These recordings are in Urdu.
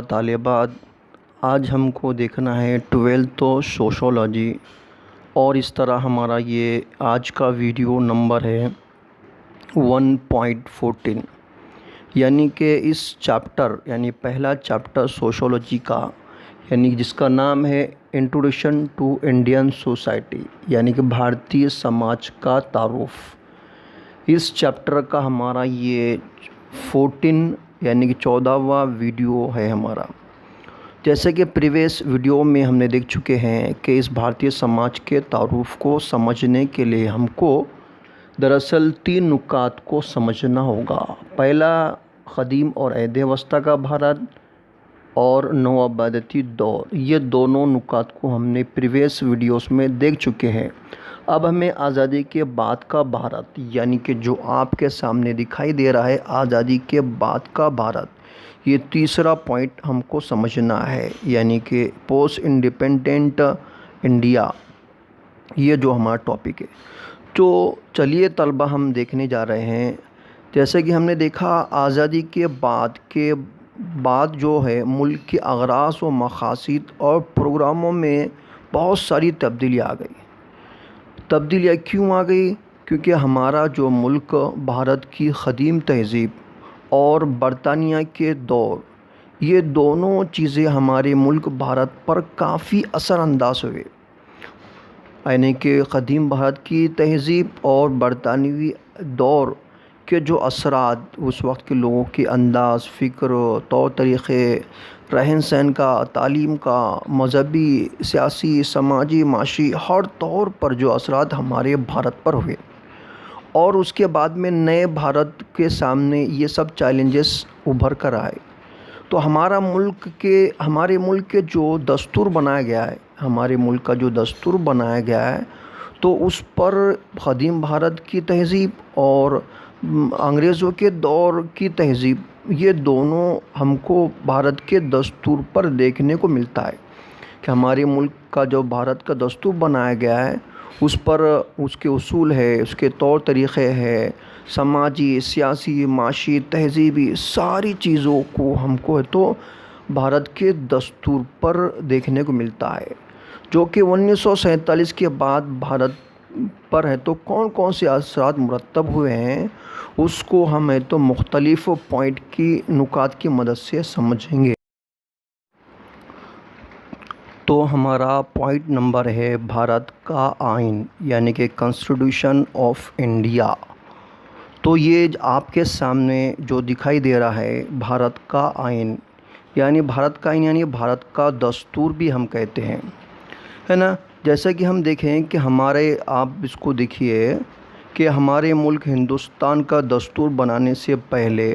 طالبات، آج ہم کو دیکھنا ہے 12th سوشولوجی، اور اس طرح ہمارا یہ آج کا ویڈیو نمبر ہے 1.14، یعنی کہ اس چیپٹر یعنی پہلا چیپٹر سوشولوجی کا، یعنی جس کا نام ہے انٹروڈکشن ٹو انڈین سوسائٹی، یعنی کہ بھارتی سماج کا تعارف۔ اس چیپٹر کا ہمارا یہ 14 یعنی کہ 14واں ویڈیو ہے ہمارا۔ جیسے کہ پریویس ویڈیو میں ہم نے دیکھ چکے ہیں کہ اس بھارتی سماج کے تعارف کو سمجھنے کے لیے ہم کو دراصل 3 نکات کو سمجھنا ہوگا۔ پہلا، قدیم اور عہد وسطیٰ کا بھارت، اور نوآبادیاتی دور۔ یہ دونوں نکات کو ہم نے پریویس ویڈیوز میں دیکھ چکے ہیں۔ اب ہمیں آزادی کے بعد کا بھارت، یعنی کہ جو آپ کے سامنے دکھائی دے رہا ہے آزادی کے بعد کا بھارت، یہ تیسرا پوائنٹ ہم کو سمجھنا ہے، یعنی کہ پوسٹ انڈیپینڈنٹ انڈیا، یہ جو ہمارا ٹاپک ہے۔ تو چلیے طلبہ ہم دیکھنے جا رہے ہیں۔ جیسے کہ ہم نے دیکھا آزادی کے بعد جو ہے ملک کے اغراض و مقاصد اور پروگراموں میں بہت ساری تبدیلی آ گئی۔ تبدیلیاں کیوں آ گئی؟ کیونکہ ہمارا جو ملک بھارت کی قدیم تہذیب اور برطانیہ کے دور، یہ دونوں چیزیں ہمارے ملک بھارت پر کافی اثر انداز ہوئے، یعنی کہ قدیم بھارت کی تہذیب اور برطانوی دور کے جو اثرات اس وقت کے لوگوں کے انداز فکر، طور طریقے، رہن سہن کا، تعلیم کا، مذہبی، سیاسی، سماجی، معاشی ہر طور پر جو اثرات ہمارے بھارت پر ہوئے، اور اس کے بعد میں نئے بھارت کے سامنے یہ سب چیلنجز ابھر کر آئے۔ تو ہمارے ملک کے جو دستور بنایا گیا ہے، ہمارے ملک کا جو دستور بنایا گیا ہے، تو اس پر قدیم بھارت کی تہذیب اور انگریزوں کے دور کی تہذیب، یہ دونوں ہم کو بھارت کے دستور پر دیکھنے کو ملتا ہے کہ ہمارے ملک کا جو بھارت کا دستور بنایا گیا ہے، اس پر اس کے اصول ہے، اس کے طور طریقے ہے، سماجی، سیاسی، معاشی، تہذیبی ساری چیزوں کو ہم کو ہے تو بھارت کے دستور پر دیکھنے کو ملتا ہے، جو کہ 1947 کے بعد بھارت پر ہے تو کون سے اثرات مرتب ہوئے ہیں، اس کو ہم ہے تو مختلف پوائنٹ کی نکات کی مدد سے سمجھیں گے۔ تو ہمارا پوائنٹ نمبر ہے بھارت کا آئین، یعنی کہ کانسٹیٹیوشن آف انڈیا۔ تو یہ آپ کے سامنے جو دکھائی دے رہا ہے بھارت کا آئین، یعنی بھارت کا دستور بھی ہم کہتے ہیں، ہے نا۔ جیسا کہ ہم دیکھیں کہ آپ اس کو دیکھیے کہ ہمارے ملک ہندوستان کا دستور بنانے سے پہلے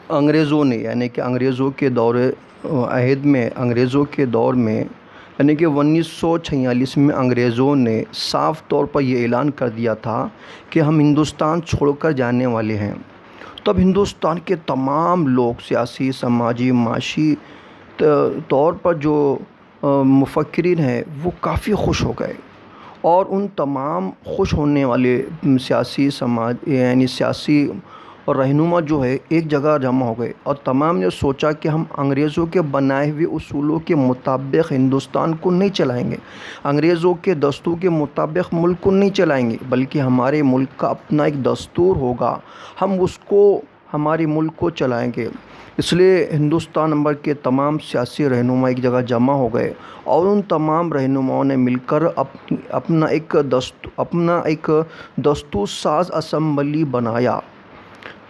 انگریزوں نے، یعنی کہ انگریزوں کے دور میں یعنی کہ 1946 میں انگریزوں نے صاف طور پر یہ اعلان کر دیا تھا کہ ہم ہندوستان چھوڑ کر جانے والے ہیں۔ تب ہندوستان کے تمام لوگ سیاسی، سماجی، معاشی طور پر جو مفکرین ہیں وہ کافی خوش ہو گئے، اور ان تمام خوش ہونے والے سیاسی اور رہنما جو ہے ایک جگہ جمع ہو گئے، اور تمام نے سوچا کہ ہم انگریزوں کے بنائے ہوئے اصولوں کے مطابق ہندوستان کو نہیں چلائیں گے، انگریزوں کے دستور کے مطابق ملک کو نہیں چلائیں گے، بلکہ ہمارے ملک کا اپنا ایک دستور ہوگا، ہم اس کو ہمارے ملک کو چلائیں گے۔ اس لیے ہندوستان نمبر کے تمام سیاسی رہنما ایک جگہ جمع ہو گئے، اور ان تمام رہنماؤں نے مل کر اپنا ایک دستور ساز اسمبلی بنایا،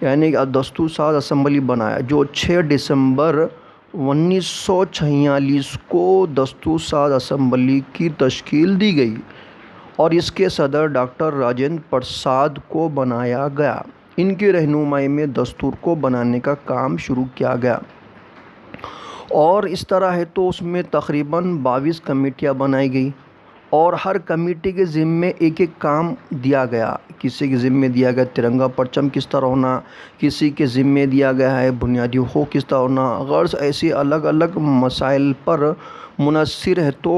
یعنی دستور ساز اسمبلی بنایا، جو 6 دسمبر 1946 کو دستور ساز اسمبلی کی تشکیل دی گئی، اور اس کے صدر ڈاکٹر راجندر پرساد کو بنایا گیا۔ ان کی رہنمائی میں دستور کو بنانے کا کام شروع کیا گیا، اور اس طرح ہے تو اس میں تقریباً 22 کمیٹیاں بنائی گئی، اور ہر کمیٹی کے ذمے ایک کام دیا گیا۔ کسی کے ذمے دیا گیا ترنگا پرچم کس طرح ہونا، کسی کے ذمے دیا گیا ہے بنیادی حقوق کس طرح ہونا، غرض ایسے الگ الگ مسائل پر منحصر ہے تو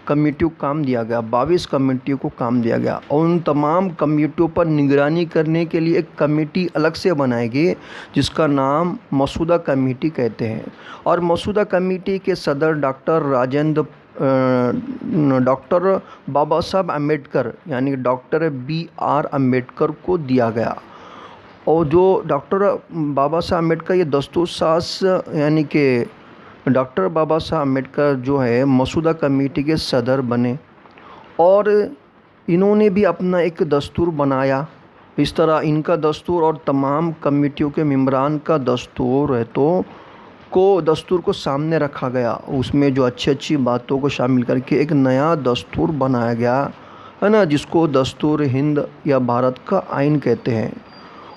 کمیٹیوں کو کام دیا گیا، 22 کمیٹیوں کو کام دیا گیا، اور ان تمام کمیٹیوں پر نگرانی کرنے کے لیے ایک کمیٹی الگ سے بنائی گئی جس کا نام مسودہ کمیٹی کہتے ہیں۔ اور مسودہ کمیٹی کے صدر ڈاکٹر بابا صاحب امبیڈکر یعنی ڈاکٹر BR امبیڈکر کو دیا گیا۔ اور جو ڈاکٹر بابا صاحب امبیڈکر یہ دستور ساز یعنی کہ ڈاکٹر بابا صاحب امبیڈکر جو ہے مسودہ کمیٹی کے صدر بنے، اور انہوں نے بھی اپنا ایک دستور بنایا۔ اس طرح ان کا دستور اور تمام کمیٹیوں کے ممبران کا دستور ہے دستور کو سامنے رکھا گیا۔ اس میں جو اچھی باتوں کو شامل کر کے ایک نیا دستور بنایا گیا ہے نا، جس کو دستور ہند یا بھارت کا آئین کہتے ہیں۔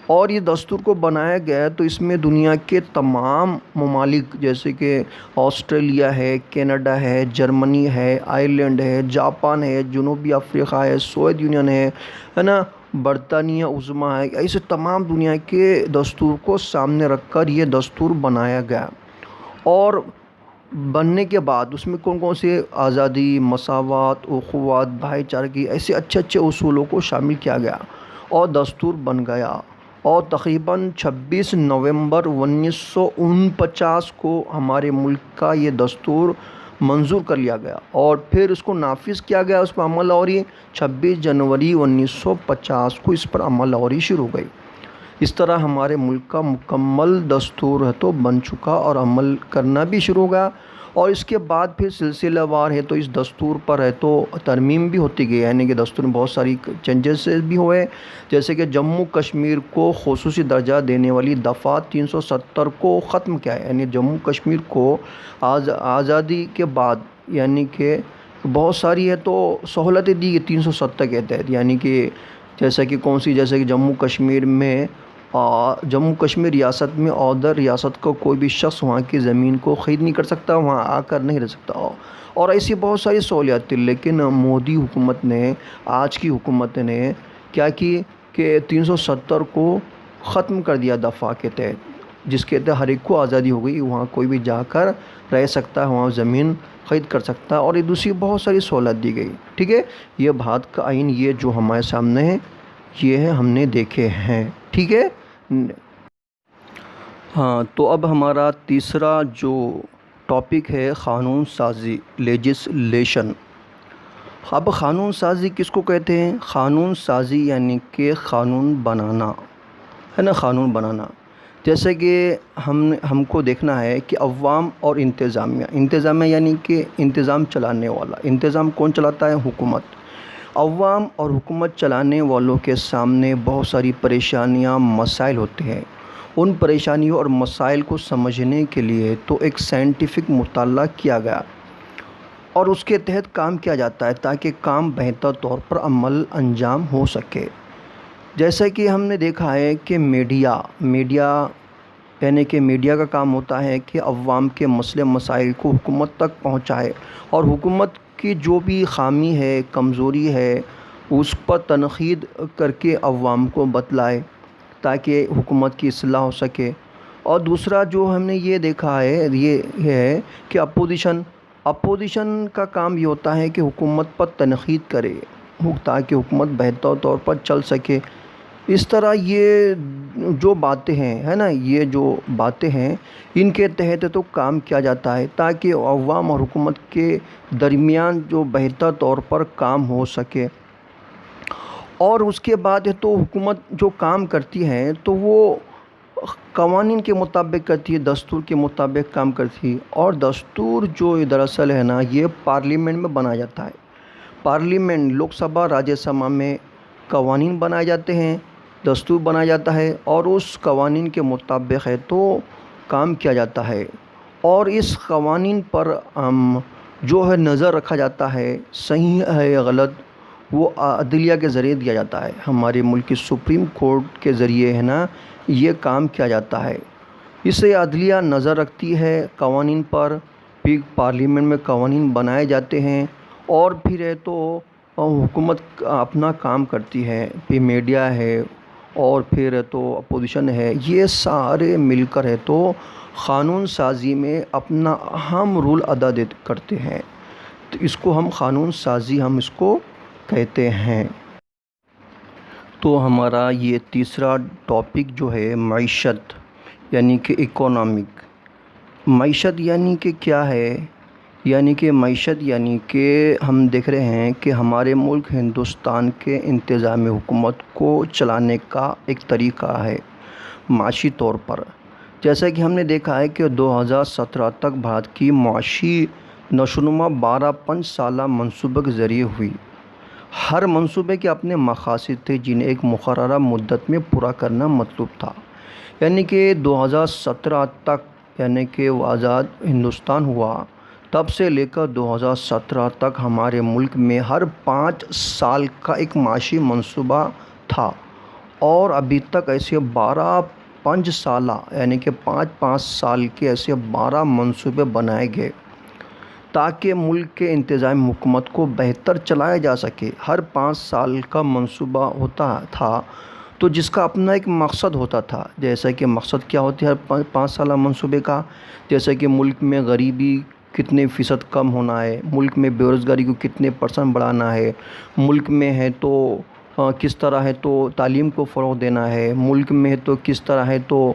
اور یہ دستور کو بنایا گیا تو اس میں دنیا کے تمام ممالک جیسے کہ آسٹریلیا ہے، کینیڈا ہے، جرمنی ہے، آئرلینڈ ہے، جاپان ہے، جنوبی افریقہ ہے، سوویت یونین ہے نا، برطانیہ عظمیٰ ہے، ایسے تمام دنیا کے دستور کو سامنے رکھ کر یہ دستور بنایا گیا۔ اور بننے کے بعد اس میں کون سے آزادی، مساوات، اخوت، بھائی چارگی ایسے اچھے اصولوں کو شامل کیا گیا اور دستور بن گیا۔ اور تقریباً 26 نومبر 1949 کو ہمارے ملک کا یہ دستور منظور کر لیا گیا، اور پھر اس کو نافذ کیا گیا، اس پر عمل آوری 26 جنوری 1950 کو اس پر عمل آوری شروع ہو گئی۔ اس طرح ہمارے ملک کا مکمل دستور ہے تو بن چکا اور عمل کرنا بھی شروع ہو گیا۔ اور اس کے بعد پھر سلسلہ وار ہے تو اس دستور پر ہے تو ترمیم بھی ہوتی گئی، یعنی کہ دستور میں بہت ساری چینجز بھی ہوئے، جیسے کہ جموں کشمیر کو خصوصی درجہ دینے والی دفعہ 370 کو ختم کیا ہے، یعنی جموں کشمیر کو آزادی کے بعد یعنی کہ بہت ساری ہے تو سہولتیں دی گئی 370 کے تحت، یعنی کہ جیسے کہ جموں کشمیر ریاست میں ادر ریاست کو کوئی بھی شخص وہاں کی زمین کو خرید نہیں کر سکتا، وہاں آ کر نہیں رہ سکتا، اور ایسی بہت ساری سہولیات تھی۔ لیکن مودی حکومت نے، آج کی حکومت نے کیا کی کہ 370 کو ختم کر دیا دفعہ کے تحت، جس کے تحت ہر ایک کو آزادی ہو گئی، وہاں کوئی بھی جا کر رہ سکتا ہے، وہاں زمین خرید کر سکتا ہے، اور یہ دوسری بہت ساری سہولت دی گئی۔ ٹھیک ہے، یہ بھارت کا آئین یہ جو ہمارے سامنے ہے یہ ہے، ہم نے دیکھے ہیں۔ ٹھیک ہے، ہاں، تو اب ہمارا تیسرا جو ٹاپک ہے قانون سازی، لیجسلیشن۔ اب قانون سازی کس کو کہتے ہیں؟ قانون سازی یعنی کہ قانون بنانا ہے نا، قانون بنانا۔ جیسے کہ ہم کو دیکھنا ہے کہ عوام اور انتظامیہ یعنی کہ انتظام چلانے والا، انتظام کون چلاتا ہے؟ حکومت۔ عوام اور حکومت چلانے والوں کے سامنے بہت ساری پریشانیاں، مسائل ہوتے ہیں۔ ان پریشانیوں اور مسائل کو سمجھنے کے لیے تو ایک سائنٹیفک مطالعہ کیا گیا اور اس کے تحت کام کیا جاتا ہے تاکہ کام بہتر طور پر انجام ہو سکے۔ جیسا کہ ہم نے دیکھا ہے کہ میڈیا یعنی کہ میڈیا کا کام ہوتا ہے کہ عوام کے مسئلے مسائل کو حکومت تک پہنچائے، اور حکومت کی جو بھی خامی ہے، کمزوری ہے، اس پر تنقید کر کے عوام کو بتلائے تاکہ حکومت کی اصلاح ہو سکے۔ اور دوسرا جو ہم نے یہ دیکھا ہے یہ ہے کہ اپوزیشن کا کام یہ ہوتا ہے کہ حکومت پر تنقید کرے تاکہ حکومت بہتر طور پر چل سکے۔ اس طرح یہ جو باتیں ہیں ہے نا، یہ جو باتیں ہیں ان کے تحت تو کام کیا جاتا ہے تاکہ عوام اور حکومت کے درمیان جو بہتر طور پر کام ہو سکے۔ اور اس کے بعد تو حکومت جو کام کرتی ہے تو وہ قوانین کے مطابق کرتی ہے، دستور کے مطابق کام کرتی ہے، اور دستور جو دراصل ہے نا یہ پارلیمنٹ میں بنایا جاتا ہے۔ پارلیمنٹ، لوک سبھا، راجیہ سبھا میں قوانین بنائے جاتے ہیں، دستور بنایا جاتا ہے، اور اس قوانین کے مطابق ہے تو کام کیا جاتا ہے، اور اس قوانین پر جو ہے نظر رکھا جاتا ہے، صحیح ہے یا غلط، وہ عدلیہ کے ذریعے دیا جاتا ہے۔ ہمارے ملک کی سپریم کورٹ کے ذریعے ہے نا یہ کام کیا جاتا ہے۔ اس سے عدلیہ نظر رکھتی ہے قوانین پر، پھر پارلیمنٹ میں قوانین بنائے جاتے ہیں، اور پھر ہے تو حکومت اپنا کام کرتی ہے، پھر میڈیا ہے اور پھر ہے تو اپوزیشن ہے، یہ سارے مل کر ہے تو قانون سازی میں اپنا اہم رول ادا کرتے ہیں۔ تو اس کو ہم قانون سازی ہم اس کو کہتے ہیں۔ تو ہمارا یہ تیسرا ٹاپک جو ہے معیشت یعنی کہ اکنامک۔ معیشت یعنی کہ کیا ہے؟ یعنی کہ معیشت یعنی کہ ہم دیکھ رہے ہیں کہ ہمارے ملک ہندوستان کے انتظامی حکومت کو چلانے کا ایک طریقہ ہے معاشی طور پر۔ جیسا کہ ہم نے دیکھا ہے کہ 2017 تک بھارت کی معاشی نشوونما 12 5 سالہ منصوبے کے ذریعے ہوئی۔ ہر منصوبے کے اپنے مقاصد تھے جنہیں ایک مقررہ مدت میں پورا کرنا مطلوب تھا۔ یعنی کہ 2017 تک یعنی کہ آزاد ہندوستان ہوا تب سے لے کر 2017 تک ہمارے ملک میں ہر 5 سال کا ایک معاشی منصوبہ تھا، اور ابھی تک ایسے 12 5 سالہ یعنی کہ 5 سال کے ایسے 12 منصوبے بنائے گئے تاکہ ملک کے انتظامی حکومت کو بہتر چلایا جا سکے۔ ہر 5 سال کا منصوبہ ہوتا تھا تو جس کا اپنا ایک مقصد ہوتا تھا۔ جیسا کہ مقصد کیا ہوتی ہے ہر 5 سالہ منصوبے کا؟ جیسا کہ ملک میں غریبی کتنے فیصد کم ہونا ہے، ملک میں بے روزگاری کو کتنے % بڑھانا ہے، ملک میں ہے تو کس طرح ہے تو تعلیم کو فروغ دینا ہے، ملک میں ہے تو کس طرح ہے تو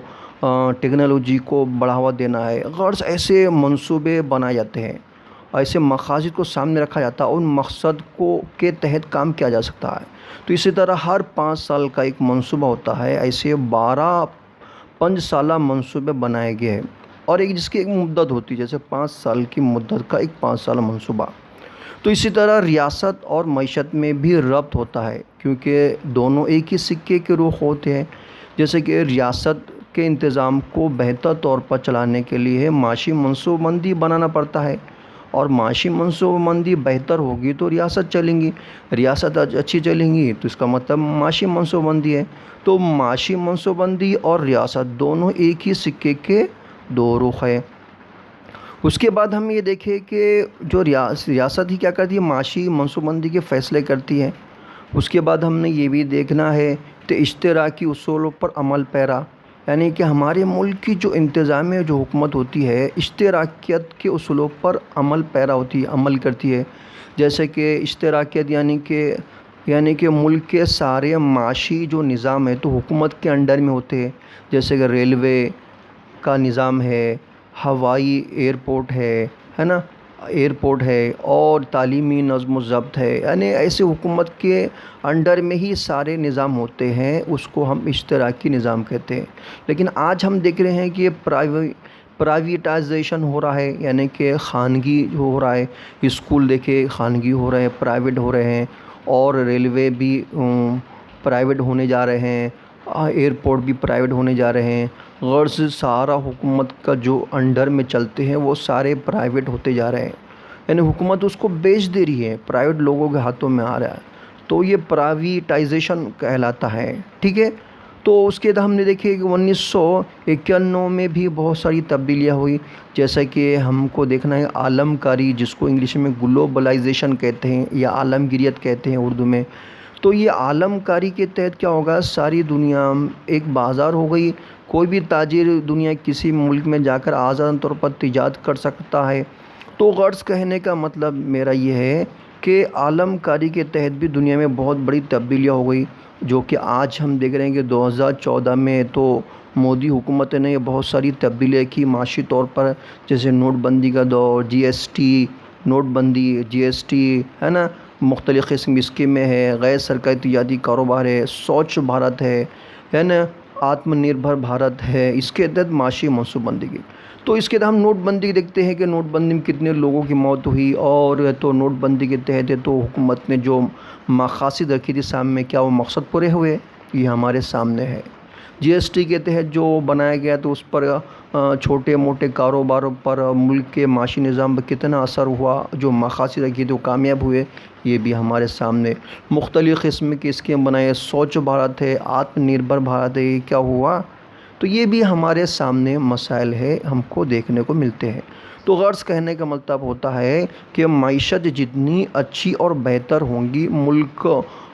ٹیکنالوجی کو بڑھاوا دینا ہے۔ غرض ایسے منصوبے بنائے جاتے ہیں، ایسے مقاصد کو سامنے رکھا جاتا ہے، ان مقصد کے تحت کام کیا جا سکتا ہے۔ تو اسی طرح ہر 5 سال کا ایک منصوبہ ہوتا ہے، ایسے 12 5 سالہ منصوبے بنائے گئے ہیں، اور ایک جس کی ایک مدت ہوتی ہے، جیسے 5 سال کی مدت کا ایک 5 سالہ منصوبہ۔ تو اسی طرح ریاست اور معیشت میں بھی ربط ہوتا ہے، کیونکہ دونوں ایک ہی سکے کے رخ ہوتے ہیں۔ جیسے کہ ریاست کے انتظام کو بہتر طور پر چلانے کے لیے معاشی منصوبہ بندی بنانا پڑتا ہے، اور معاشی منصوبہ بندی بہتر ہوگی تو ریاست چلیں گی، ریاست اچھی چلیں گی تو اس کا مطلب معاشی منصوبہ بندی ہے۔ تو معاشی منصوبہ بندی اور ریاست دونوں ایک ہی سکے کے دو رخ ہیں۔ اس کے بعد ہم یہ دیکھیں کہ جو ریاست ہی کیا کرتی ہے، معاشی منصوبہ بندی کے فیصلے کرتی ہے۔ اس کے بعد ہم نے یہ بھی دیکھنا ہے کہ اشتراکی اصولوں پر عمل پیرا، یعنی کہ ہمارے ملک کی جو انتظامی جو حکومت ہوتی ہے اشتراکیت کے اصولوں پر عمل پیرا ہوتی ہے، عمل کرتی ہے۔ جیسے کہ اشتراکیت یعنی کہ ملک کے سارے معاشی جو نظام ہے تو حکومت کے انڈر میں ہوتے ہیں، جیسے کہ ریلوے کا نظام ہے، ہوائی ایئرپورٹ ہے نا، ایئرپورٹ ہے، اور تعلیمی نظم و ضبط ہے، یعنی ایسے حکومت کے انڈر میں ہی سارے نظام ہوتے ہیں، اس کو ہم اشتراکی نظام کہتے ہیں۔ لیکن آج ہم دیکھ رہے ہیں کہ پرائیویٹائزیشن ہو رہا ہے، یعنی کہ خانگی ہو رہا ہے۔ اسکول دیکھے خانگی ہو رہے ہیں، پرائیویٹ ہو رہے ہیں، اور ریلوے بھی پرائیویٹ ہونے جا رہے ہیں، ایئرپورٹ بھی پرائیویٹ ہونے جا رہے ہیں۔ غرض سارا حکومت کا جو انڈر میں چلتے ہیں وہ سارے پرائیویٹ ہوتے جا رہے ہیں، یعنی حکومت اس کو بیچ دے رہی ہے، پرائیویٹ لوگوں کے ہاتھوں میں آ رہا ہے، تو یہ پرائیویٹائزیشن کہلاتا ہے، ٹھیک ہے۔ تو اس کے بعد ہم نے دیکھے کہ 1991 میں بھی بہت ساری تبدیلیاں ہوئی، جیسا کہ ہم کو دیکھنا ہے عالم کاری، جس کو انگلش میں گلوبلائزیشن کہتے ہیں یا عالمگیریت کہتے ہیں اردو میں۔ تو یہ عالم کاری کے تحت کیا ہوگا، ساری دنیا ایک بازار ہو گئی، کوئی بھی تاجر دنیا کسی ملک میں جا کر آزاد طور پر تجارت کر سکتا ہے۔ تو غرض کہنے کا مطلب میرا یہ ہے کہ عالم کاری کے تحت بھی دنیا میں بہت بڑی تبدیلیاں ہو گئی، جو کہ آج ہم دیکھ رہے ہیں کہ 2014 میں تو مودی حکومت نے بہت ساری تبدیلیاں کی معاشی طور پر، جیسے نوٹ بندی کا دور، نوٹ بندی جی ایس ٹی ہے نا، مختلف قسم کی اسکیمیں ہیں، غیر سرکاری تجارتی کاروبار ہے، سوچھ بھارت ہے نا، آتم نربھر بھارت ہے، اس کے تحت معاشی منصوبہ بندی کی۔ تو اس کے تحت ہم نوٹ بندی دیکھتے ہیں کہ نوٹ بندی میں کتنے لوگوں کی موت ہوئی، اور تو نوٹ بندی کے تحت تو حکومت نے جو مقاصد رکھی تھی سامنے، کیا وہ مقصد پورے ہوئے؟ یہ ہمارے سامنے ہے۔ جی ایس ٹی کے تحت جو بنایا گیا تو اس پر چھوٹے موٹے کاروباروں پر ملک کے معاشی نظام پر کتنا اثر ہوا، جو مقاصد رکھی تھی وہ کامیاب ہوئے، یہ بھی ہمارے سامنے۔ مختلف قسم کی اسکیم بنائے، سوچھ بھارت ہے، آتم نربھر بھارت ہے، یہ کیا ہوا؟ تو یہ بھی ہمارے سامنے مسائل ہے، ہم کو دیکھنے کو ملتے ہیں۔ تو غرض کہنے کا مطلب ہوتا ہے کہ معیشت جتنی اچھی اور بہتر ہوں گی، ملک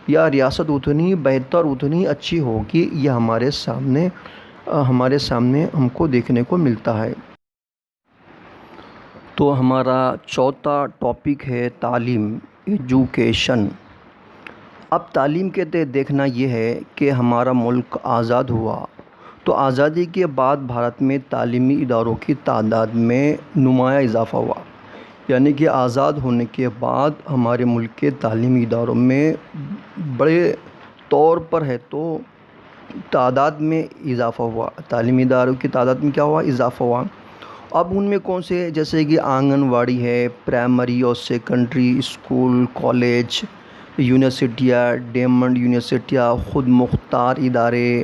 یا ریاست اتنی بہتر اتنی اچھی ہوگی، یہ ہمارے سامنے ہم کو دیکھنے کو ملتا ہے۔ تو ہمارا چوتھا ٹاپک ہے تعلیم، ایجوکیشن۔ اب تعلیم کے تحت دیکھنا یہ ہے کہ ہمارا ملک آزاد ہوا تو آزادی کے بعد بھارت میں تعلیمی اداروں کی تعداد میں نمایاں اضافہ ہوا، یعنی کہ آزاد ہونے کے بعد ہمارے ملک کے تعلیمی اداروں میں بڑے طور پر ہے تو تعداد میں اضافہ ہوا، تعلیمی اداروں کی تعداد میں کیا ہوا؟ اضافہ ہوا۔ اب ان میں کون سے؟ جیسے کہ آنگن واڑی ہے، پرائمری اور سیکنڈری اسکول، کالج، یونیورسٹیاں، ڈیمڈ یونیورسٹیاں، خود مختار ادارے،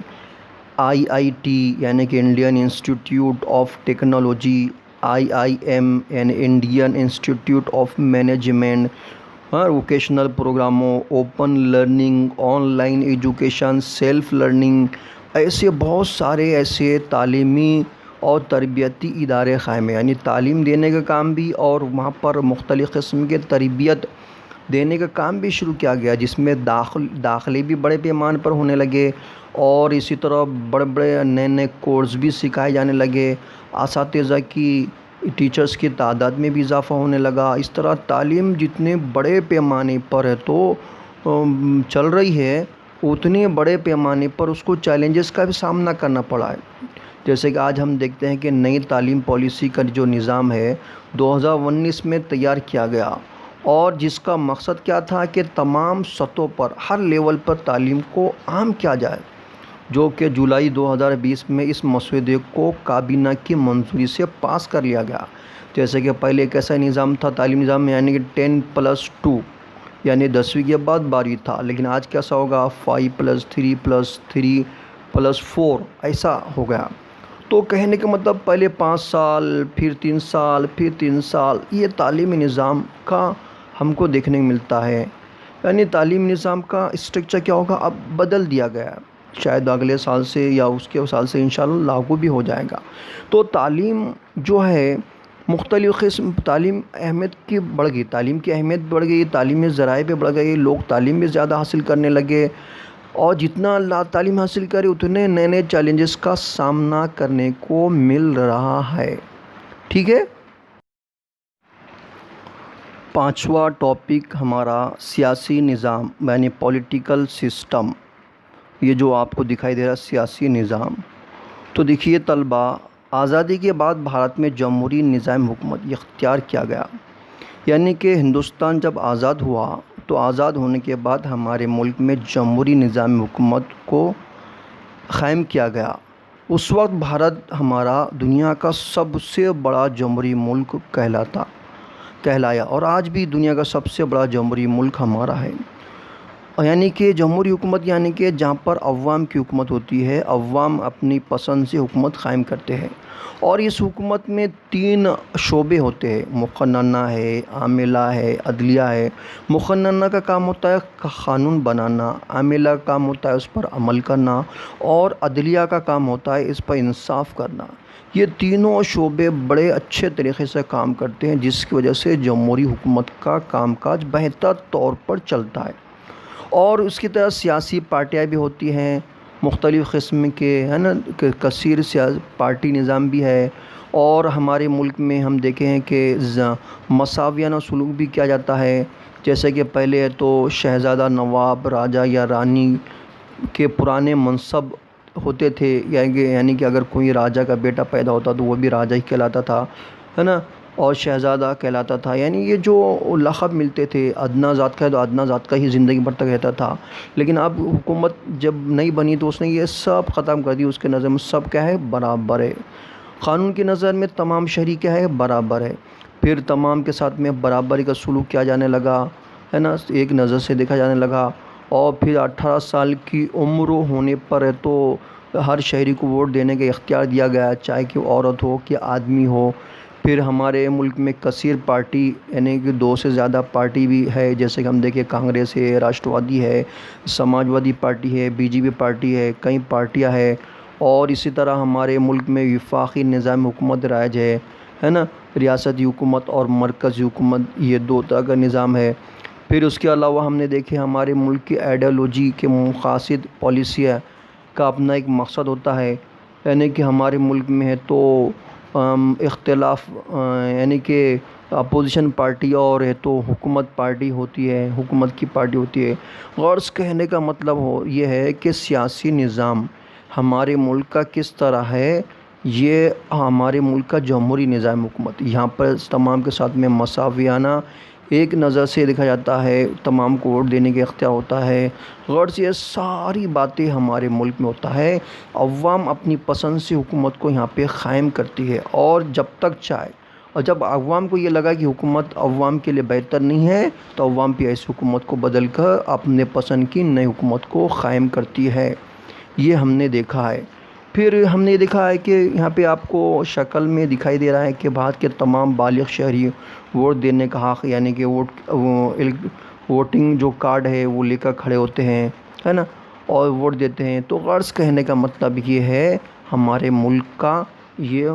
IIT یعنی کہ Indian institute of technology, IIM یعنی Indian institute of management, vocational پروگراموں، open learning, online education, self learning, ایسے بہت سارے ایسے تعلیمی اور تربیتی ادارے قائم ہیں، یعنی تعلیم دینے کا کام بھی اور وہاں پر مختلف قسم کے تربیت دینے کا کام بھی شروع کیا گیا، جس میں داخلے بھی بڑے پیمانے پر ہونے لگے اور اسی طرح بڑے بڑے نئے نئے کورس بھی سکھائے جانے لگے، اساتذہ کی ٹیچرز کی تعداد میں بھی اضافہ ہونے لگا۔ اس طرح تعلیم جتنے بڑے پیمانے پر ہے تو چل رہی ہے، اتنے بڑے پیمانے پر اس کو چیلنجز کا بھی سامنا کرنا پڑا ہے۔ جیسے کہ آج ہم دیکھتے ہیں کہ نئی تعلیم پالیسی کا جو نظام ہے 2019 میں تیار کیا گیا، اور جس کا مقصد کیا تھا کہ تمام سطحوں پر ہر لیول پر تعلیم کو عام کیا جائے، جو کہ جولائی 2020 میں اس مسودے کو کابینہ کی منظوری سے پاس کر لیا گیا۔ جیسے کہ پہلے ایک ایسا نظام تھا تعلیم نظام میں، یعنی کہ 10+2 یعنی 10ویں کے بعد 12ویں تھا، لیکن آج کیسا ہوگا؟ 5+3+3+4 ایسا ہو گیا۔ تو کہنے کا مطلب پہلے 5 سال، پھر 3 سال، پھر 3 سال، یہ تعلیمی نظام کا ہم کو دیکھنے کو ملتا ہے، یعنی تعلیم نظام کا اسٹرکچر کیا ہوگا؟ اب بدل دیا گیا ہے، شاید اگلے سال سے یا اس کے سال سے انشاءاللہ لاگو بھی ہو جائے گا۔ تو تعلیم جو ہے مختلف قسم، تعلیم اہمیت کی بڑھ گئی، تعلیم کی اہمیت بڑھ گئی، تعلیمی ذرائع پہ بڑھ گئی، لوگ تعلیم بھی زیادہ حاصل کرنے لگے، اور جتنا تعلیم حاصل کرے اتنے نئے نئے چیلنجز کا سامنا کرنے کو مل رہا ہے۔ ٹھیک ہے، پانچواں ٹاپک ہمارا سیاسی نظام یعنی پولیٹیکل سسٹم، یہ جو آپ کو دکھائی دے رہا سیاسی نظام۔ تو دیکھیے طلبہ، آزادی کے بعد بھارت میں جمہوری نظام حکومت اختیار کیا گیا، یعنی کہ ہندوستان جب آزاد ہوا تو آزاد ہونے کے بعد ہمارے ملک میں جمہوری نظام حکومت کو قائم کیا گیا۔ اس وقت بھارت ہمارا دنیا کا سب سے بڑا جمہوری ملک کہلایا، اور آج بھی دنیا کا سب سے بڑا جمہوری ملک ہمارا ہے۔ یعنی کہ جمہوری حکومت یعنی کہ جہاں پر عوام کی حکومت ہوتی ہے، عوام اپنی پسند سے حکومت قائم کرتے ہیں، اور اس حکومت میں 3 شعبے ہوتے ہیں، مقننہ ہے، عاملہ ہے، عدلیہ ہے۔ مقننہ کا کام ہوتا ہے قانون بنانا، عاملہ کا کام ہوتا ہے اس پر عمل کرنا، اور عدلیہ کا کام ہوتا ہے اس پر انصاف کرنا۔ یہ تینوں شعبے بڑے اچھے طریقے سے کام کرتے ہیں، جس کی وجہ سے جمہوری حکومت کا کام کاج بہتر طور پر چلتا ہے۔ اور اس کی طرح سیاسی پارٹیاں بھی ہوتی ہیں مختلف قسم کے، ہے نا، کثیر پارٹی نظام بھی ہے، اور ہمارے ملک میں ہم دیکھیں ہیں کہ مساویانہ سلوک بھی کیا جاتا ہے۔ جیسے کہ پہلے تو شہزادہ، نواب، راجہ یا رانی کے پرانے منصب ہوتے تھے، یعنی کہ اگر کوئی راجہ کا بیٹا پیدا ہوتا تو وہ بھی راجہ ہی کہلاتا تھا، ہے نا، اور شہزادہ کہلاتا تھا، یعنی یہ جو لقب ملتے تھے۔ ادنا ذات کا ہے تو ادنا ذات کا ہی زندگی بھر تک رہتا تھا، لیکن اب حکومت جب نہیں بنی تو اس نے یہ سب ختم کر دی۔ اس کے نظر میں سب کیا ہے؟ برابر ہے۔ قانون کی نظر میں تمام شہری کیا ہے؟ برابر ہے۔ پھر تمام کے ساتھ میں برابری کا سلوک کیا جانے لگا، ہے نا، ایک نظر سے دیکھا جانے لگا، اور پھر 18 سال کی عمر ہونے پر ہے تو ہر شہری کو ووٹ دینے کا اختیار دیا گیا، چاہے کہ عورت ہو کہ آدمی ہو۔ پھر ہمارے ملک میں کثیر پارٹی یعنی کہ 2 سے زیادہ پارٹی بھی ہے، جیسے کہ ہم دیکھیں کانگریس ہے، راشٹروادی ہے، سماجوادی پارٹی ہے، BJP پارٹی ہے، کئی پارٹیاں ہے، اور اسی طرح ہمارے ملک میں وفاقی نظام حکومت رائج ہے نا، ریاستی حکومت اور مرکزی حکومت، یہ 2 طرح کا نظام ہے۔ پھر اس کے علاوہ ہم نے دیکھے ہمارے ملک کی آئیڈیالوجی کے مقاصد پالیسیاں کا اپنا ایک مقصد ہوتا ہے، یعنی کہ ہمارے ملک میں ہے تو اختلاف یعنی کہ اپوزیشن پارٹی اور ہے تو حکومت پارٹی ہوتی ہے، حکومت کی پارٹی ہوتی ہے۔ غرض کہنے کا مطلب یہ ہے کہ سیاسی نظام ہمارے ملک کا کس طرح ہے، یہ ہمارے ملک کا جمہوری نظام حکومت، یہاں پر تمام کے ساتھ میں مساویانہ ایک نظر سے دیکھا جاتا ہے، تمام کو ووٹ دینے کا اختیار ہوتا ہے۔ غرض یہ ساری باتیں ہمارے ملک میں ہوتا ہے۔ عوام اپنی پسند سے حکومت کو یہاں پہ قائم کرتی ہے، اور جب تک چاہے، اور جب عوام کو یہ لگا کہ حکومت عوام کے لیے بہتر نہیں ہے تو عوام بھی ایسی حکومت کو بدل کر اپنے پسند کی نئی حکومت کو قائم کرتی ہے۔ یہ ہم نے دیکھا ہے۔ پھر ہم نے دیکھا ہے کہ یہاں پہ آپ کو شکل میں دکھائی دے رہا ہے کہ بھارت کے تمام بالغ شہری ووٹ دینے کا حق، یعنی کہ ووٹنگ جو کارڈ ہے وہ لے کر کھڑے ہوتے ہیں، ہے نا، اور ووٹ دیتے ہیں۔ تو غرض کہنے کا مطلب یہ ہے ہمارے ملک کا یہ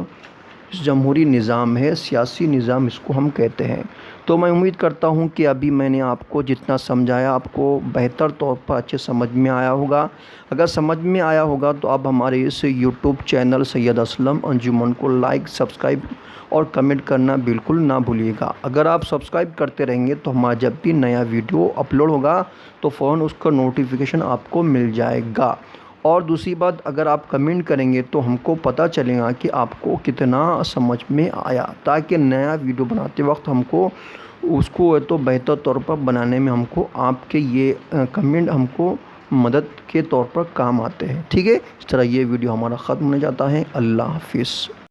جمہوری نظام ہے، سیاسی نظام اس کو ہم کہتے ہیں۔ تو میں امید کرتا ہوں کہ ابھی میں نے آپ کو جتنا سمجھایا آپ کو بہتر طور پر اچھے سمجھ میں آیا ہوگا۔ اگر سمجھ میں آیا ہوگا تو آپ ہمارے اس یوٹیوب چینل سید اسلم انجمن کو لائک، سبسکرائب اور کمنٹ کرنا بالکل نہ بھولیے گا۔ اگر آپ سبسکرائب کرتے رہیں گے تو ہمارا جب بھی نیا ویڈیو اپلوڈ ہوگا تو فوراً اس کا نوٹیفیکیشن آپ کو مل جائے گا۔ اور دوسری بات، اگر آپ کمنٹ کریں گے تو ہم کو پتہ چلے گا کہ آپ کو کتنا سمجھ میں آیا، تاکہ نیا ویڈیو بناتے وقت ہم کو اس کو تو بہتر طور پر بنانے میں ہم کو آپ کے یہ کمنٹ ہم کو مدد کے طور پر کام آتے ہیں۔ ٹھیک ہے، اس طرح یہ ویڈیو ہمارا ختم ہونے جاتا ہے۔ اللہ حافظ۔